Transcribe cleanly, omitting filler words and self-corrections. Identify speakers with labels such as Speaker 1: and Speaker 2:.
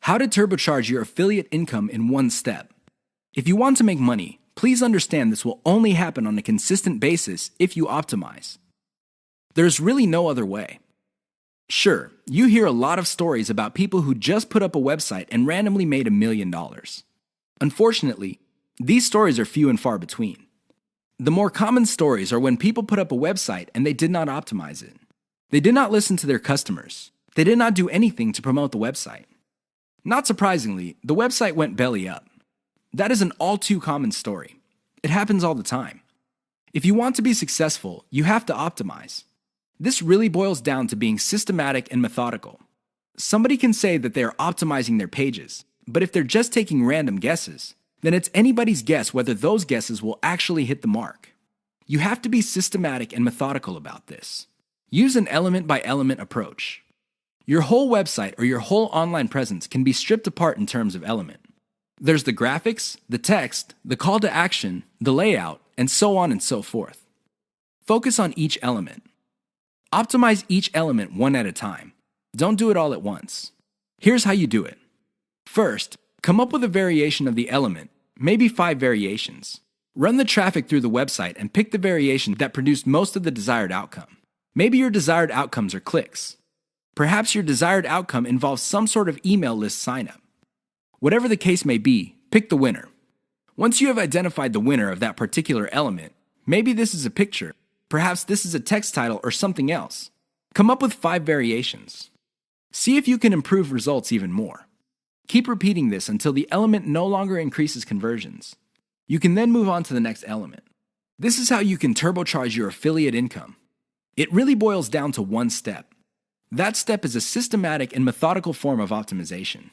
Speaker 1: How to turbocharge your affiliate income in one step. If you want to make money, please understand this will only happen on a consistent basis if you optimize. There's really no other way. Sure, you hear a lot of stories about people who just put up a website and randomly made $1 million. Unfortunately, these stories are few and far between. The more common stories are when people put up a website and they did not optimize it. They did not listen to their customers. They did not do anything to promote the website. Not surprisingly, the website went belly up. That is an all too common story. It happens all the time. If you want to be successful, you have to optimize. This really boils down to being systematic and methodical. Somebody can say that they are optimizing their pages, but if they're just taking random guesses, then it's anybody's guess whether those guesses will actually hit the mark. You have to be systematic and methodical about this. Use an element-by-element approach. Your whole website or your whole online presence can be stripped apart in terms of element. There's the graphics, the text, the call to action, the layout, and so on and so forth. Focus on each element. Optimize each element one at a time. Don't do it all at once. Here's how you do it. First, come up with a variation of the element, maybe 5 variations. Run the traffic through the website and pick the variation that produced most of the desired outcome. Maybe your desired outcomes are clicks. Perhaps your desired outcome involves some sort of email list signup. Whatever the case may be, pick the winner. Once you have identified the winner of that particular element, maybe this is a picture, perhaps this is a text title or something else. Come up with 5 variations. See if you can improve results even more. Keep repeating this until the element no longer increases conversions. You can then move on to the next element. This is how you can turbocharge your affiliate income. It really boils down to one step. That step is a systematic and methodical form of optimization.